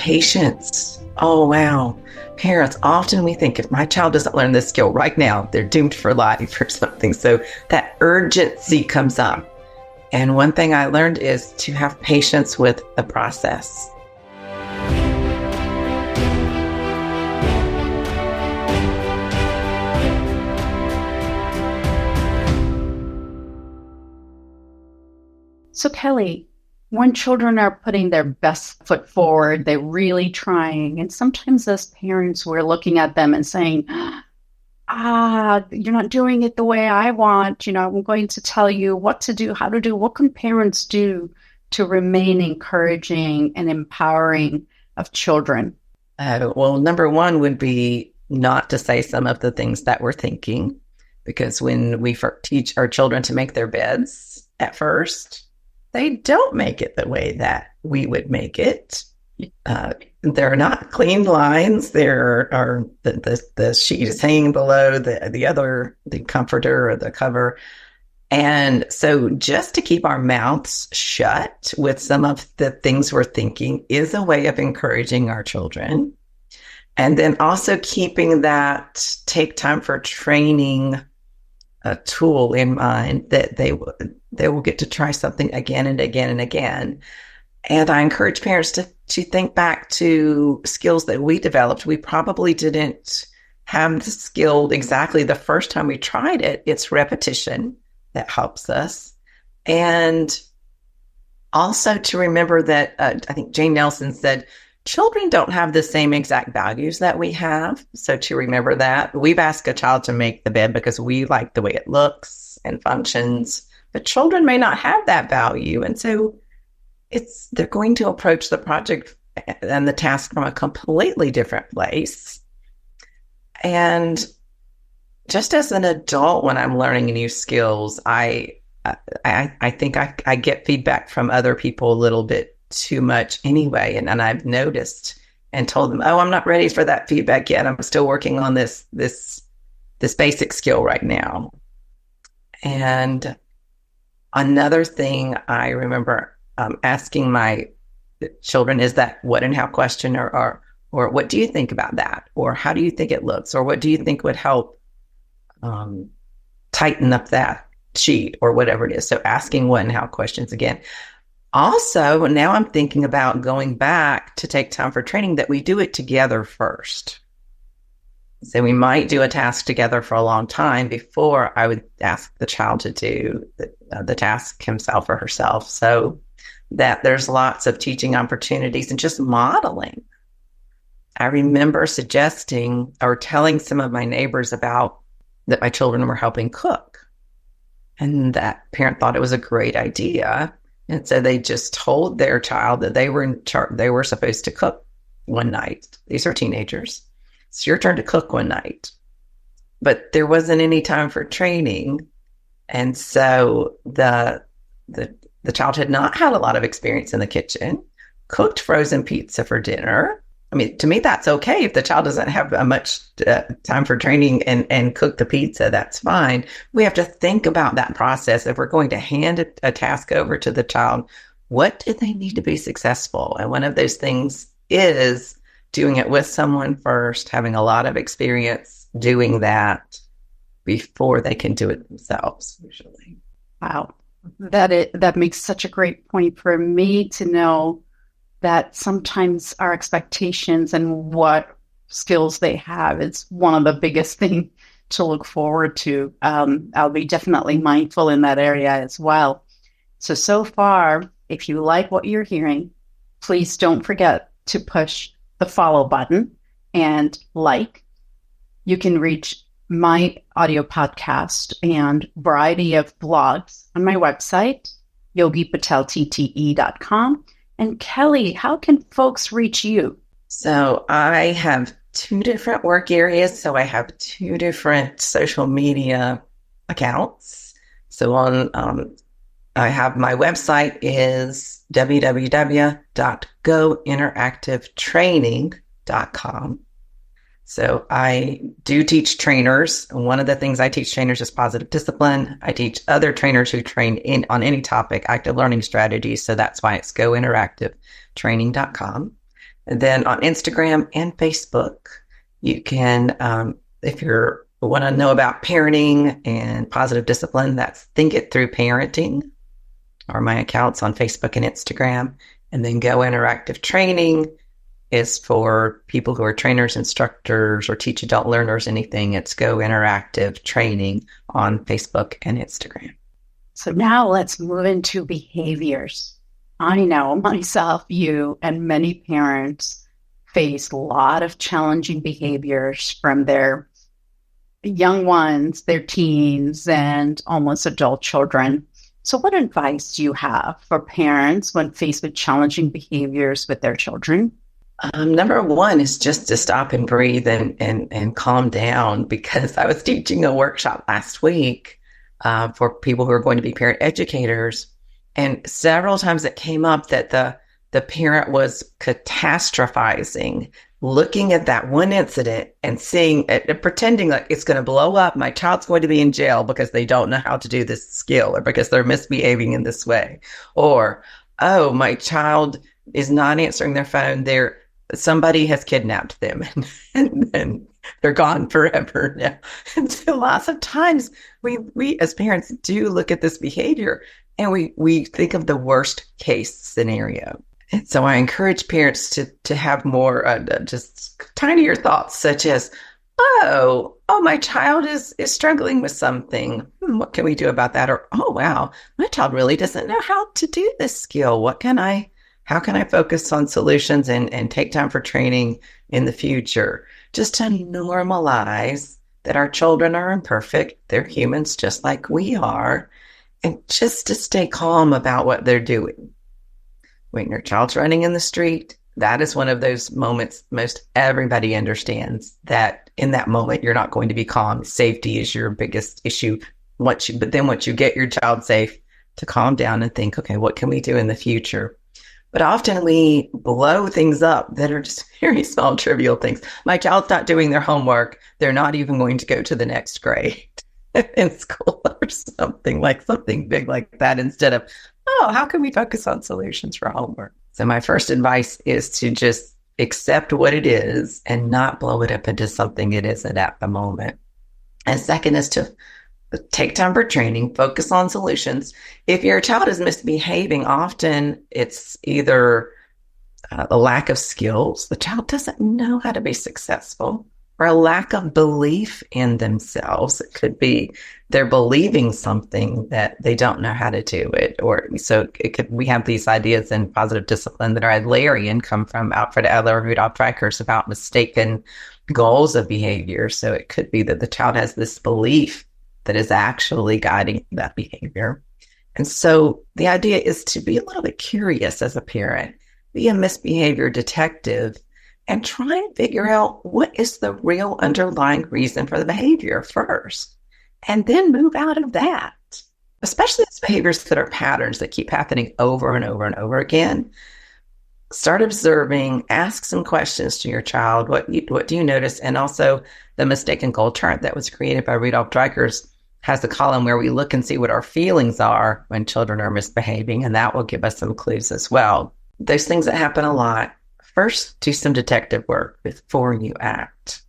patience. Oh, wow. Parents, often we think if my child doesn't learn this skill right now, they're doomed for life or something. So that urgency comes up. And one thing I learned is to have patience with the process. So Kelly, when children are putting their best foot forward, they're really trying. And sometimes as parents, we're looking at them and saying, you're not doing it the way I want. I'm going to tell you what to do, how to do. What can parents do to remain encouraging and empowering of children? Well, number one would be not to say some of the things that we're thinking, because when we teach our children to make their beds at first, they don't make it the way that we would make it. There are not clean lines. There are the sheet is hanging below the comforter or the cover. And so just to keep our mouths shut with some of the things we're thinking is a way of encouraging our children. And then also keeping that take time for training a tool in mind, that they will get to try something again and again and again. And I encourage parents to think back to skills that we developed. We probably didn't have the skill exactly the first time we tried it. It's repetition that helps us. And also to remember that, I think Jane Nelson said, children don't have the same exact values that we have. So to remember that, we've asked a child to make the bed because we like the way it looks and functions, but children may not have that value. And so they're going to approach the project and the task from a completely different place. And just as an adult, when I'm learning new skills, I think I get feedback from other people a little bit too much anyway. And I've noticed and told them, I'm not ready for that feedback yet. I'm still working on this basic skill right now. And another thing I remember asking my children is that what and how question, or what do you think about that? Or how do you think it looks? Or what do you think would help tighten up that sheet, or whatever it is? So asking what and how questions again. Also, now I'm thinking about going back to take time for training, that we do it together first. So we might do a task together for a long time before I would ask the child to do the task himself or herself, so that there's lots of teaching opportunities and just modeling. I remember suggesting or telling some of my neighbors about that my children were helping cook, and that parent thought it was a great idea. And so they just told their child that they were supposed to cook one night. These are teenagers. It's your turn to cook one night. But there wasn't any time for training. And so the child had not had a lot of experience in the kitchen, cooked frozen pizza for dinner. I mean, to me, that's okay. If the child doesn't have much time for training and cook the pizza, that's fine. We have to think about that process. If we're going to hand a task over to the child, what do they need to be successful? And one of those things is doing it with someone first, having a lot of experience doing that before they can do it themselves, usually. Wow. That makes such a great point for me to know that sometimes our expectations and what skills they have is one of the biggest things to look forward to. I'll be definitely mindful in that area as well. So far, if you like what you're hearing, please don't forget to push the follow button and like. You can reach my audio podcast and variety of blogs on my website, yogipateltte.com. And Kelly, how can folks reach you? So I have two different work areas. So I have two different social media accounts. So I have my website is www.gointeractivetraining.com. So I do teach trainers. One of the things I teach trainers is positive discipline. I teach other trainers who train on any topic, active learning strategies. So that's why it's gointeractivetraining.com. And then on Instagram and Facebook, you can, if you're want to know about parenting and positive discipline, that's Think It Through Parenting, are my accounts on Facebook and Instagram. And then Go Interactive Training is for people who are trainers, instructors, or teach adult learners anything. It's Go Interactive Training on Facebook and Instagram. So now let's move into behaviors. I know myself, you, and many parents face a lot of challenging behaviors from their young ones, their teens, and almost adult children. So what advice do you have for parents when faced with challenging behaviors with their children? Number one is just to stop and breathe and calm down, because I was teaching a workshop last week for people who are going to be parent educators. And several times it came up that the parent was catastrophizing, looking at that one incident and seeing it, pretending like it's going to blow up. My child's going to be in jail because they don't know how to do this skill, or because they're misbehaving in this way. Or, oh, my child is not answering their phone. Somebody has kidnapped them and then they're gone forever now. And so lots of times we as parents do look at this behavior and we think of the worst case scenario. And so I encourage parents to have more just tinier thoughts, such as, oh, my child is struggling with something. What can we do about that? Or, oh, wow, my child really doesn't know how to do this skill. How can I focus on solutions and take time for training in the future? Just to normalize that our children are imperfect. They're humans just like we are. And just to stay calm about what they're doing. When your child's running in the street, that is one of those moments most everybody understands that in that moment, you're not going to be calm. Safety is your biggest issue. Once you get your child safe, to calm down and think, okay, what can we do in the future? But often we blow things up that are just very small, trivial things. My child's not doing their homework. They're not even going to go to the next grade in school, or something big like that, instead of, oh, how can we focus on solutions for homework? So my first advice is to just accept what it is and not blow it up into something it isn't at the moment. And second is to take time for training, focus on solutions. If your child is misbehaving, often it's either a lack of skills, the child doesn't know how to be successful, or a lack of belief in themselves. It could be they're believing something that they don't know how to do it. We have these ideas in positive discipline that are Adlerian, come from Alfred Adler and Rudolf Dreikurs, about mistaken goals of behavior. So it could be that the child has this belief that is actually guiding that behavior. And so the idea is to be a little bit curious as a parent, be a misbehavior detective, and try and figure out what is the real underlying reason for the behavior first, and then move out of that, especially those behaviors that are patterns that keep happening over and over and over again. Start observing, ask some questions to your child. What do you notice? And also the mistaken goal chart that was created by Rudolf Dreikurs has a column where we look and see what our feelings are when children are misbehaving, and that will give us some clues as well. Those things that happen a lot. First, do some detective work before you act.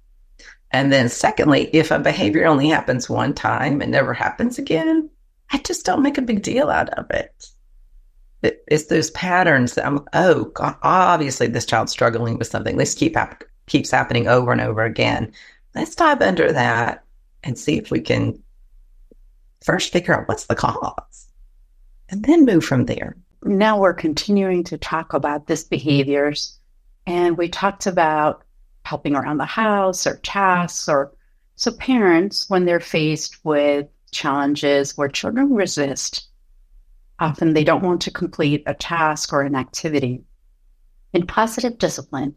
And then secondly, if a behavior only happens one time and never happens again, I just don't make a big deal out of it. It's those patterns that God, obviously this child's struggling with something. This keeps happening over and over again. Let's dive under that and see if we can first figure out what's the cause and then move from there. Now we're continuing to talk about these behaviors. And we talked about helping around the house or tasks, so parents, when they're faced with challenges where children resist, often they don't want to complete a task or an activity. In positive discipline,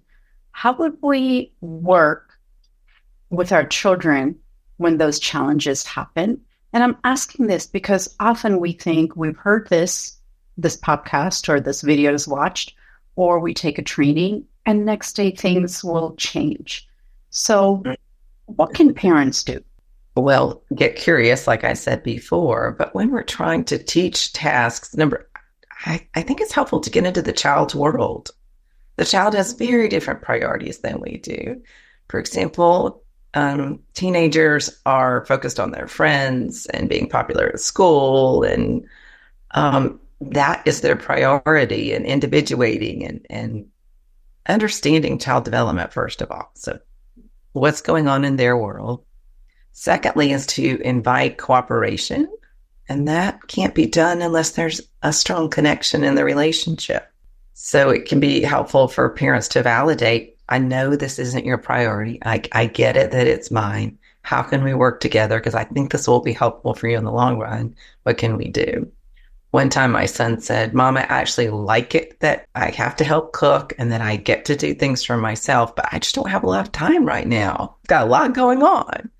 how would we work with our children when those challenges happen? And I'm asking this because often we think we've heard this podcast or this video is watched, or we take a training and next day things will change. So what can parents do? Well, get curious, like I said before, but when we're trying to teach tasks, I think it's helpful to get into the child's world. The child has very different priorities than we do. For example, teenagers are focused on their friends and being popular at school, and that is their priority, and individuating and understanding child development, first of all. So what's going on in their world. Secondly, is to invite cooperation. And that can't be done unless there's a strong connection in the relationship. So it can be helpful for parents to validate, I know this isn't your priority. I get it that it's mine. How can we work together? Because I think this will be helpful for you in the long run. What can we do? One time my son said, Mom, I actually like it that I have to help cook and that I get to do things for myself, but I just don't have a lot of time right now. I've got a lot going on.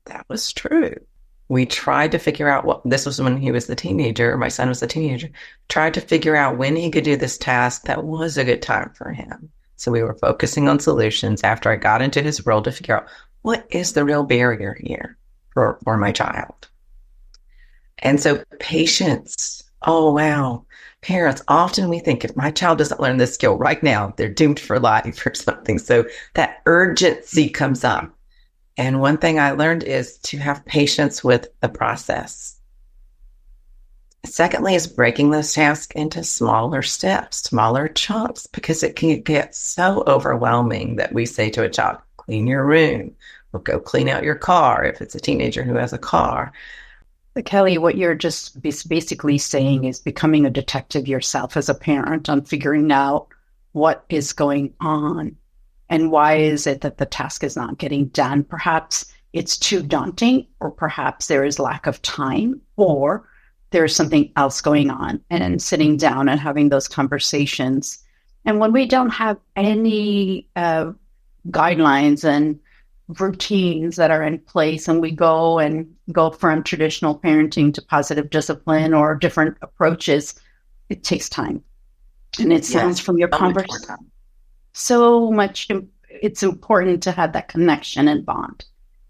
That was true. We tried to figure out this was when he was the teenager, my son was the teenager, tried to figure out when he could do this task that was a good time for him. So we were focusing on solutions after I got into his world to figure out what is the real barrier here for my child. And so patience. Oh, wow. Parents, often we think if my child doesn't learn this skill right now, they're doomed for life or something. So that urgency comes up. And one thing I learned is to have patience with the process. Secondly, is breaking those tasks into smaller steps, smaller chunks, because it can get so overwhelming that we say to a child, clean your room, or go clean out your car if it's a teenager who has a car. Kelly, what you're just basically saying is becoming a detective yourself as a parent on figuring out what is going on and why is it that the task is not getting done. Perhaps it's too daunting, or perhaps there is lack of time, or there's something else going on, and sitting down and having those conversations. And when we don't have any guidelines and routines that are in place, and we go from traditional parenting to positive discipline or different approaches, it takes time. And it sounds from your conversation so much, it's important to have that connection and bond.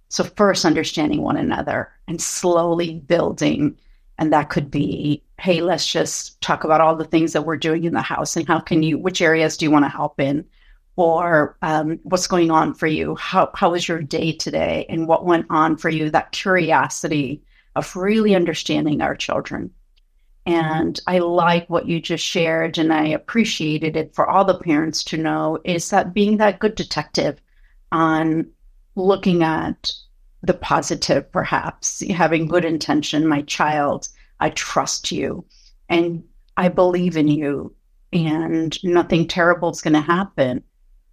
So first understanding one another and slowly building. And that could be, hey, let's just talk about all the things that we're doing in the house and which areas do you want to help in? Or what's going on for you? How was your day today? And what went on for you? That curiosity of really understanding our children. And I like what you just shared, and I appreciated it for all the parents to know, is that being that good detective on looking at the positive, perhaps having good intention. My child, I trust you and I believe in you, and nothing terrible is going to happen.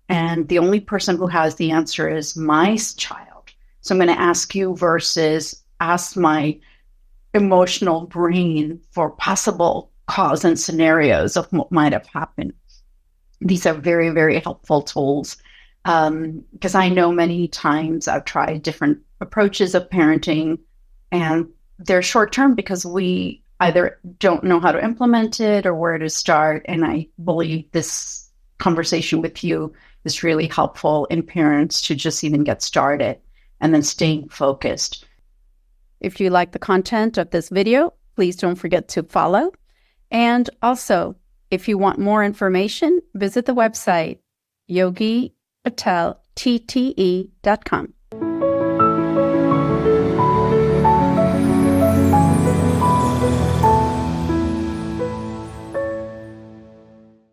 And the only person who has the answer is my child. So I'm going to ask you versus ask my emotional brain for possible cause and scenarios of what might have happened. These are very, very helpful tools, because I know many times I've tried different approaches of parenting, and they're short-term because we either don't know how to implement it or where to start. And I believe this conversation with you is really helpful in parents to just even get started and then staying focused. If you like the content of this video, please don't forget to follow. And also, if you want more information, visit the website, Yogi Patel, TTE.com.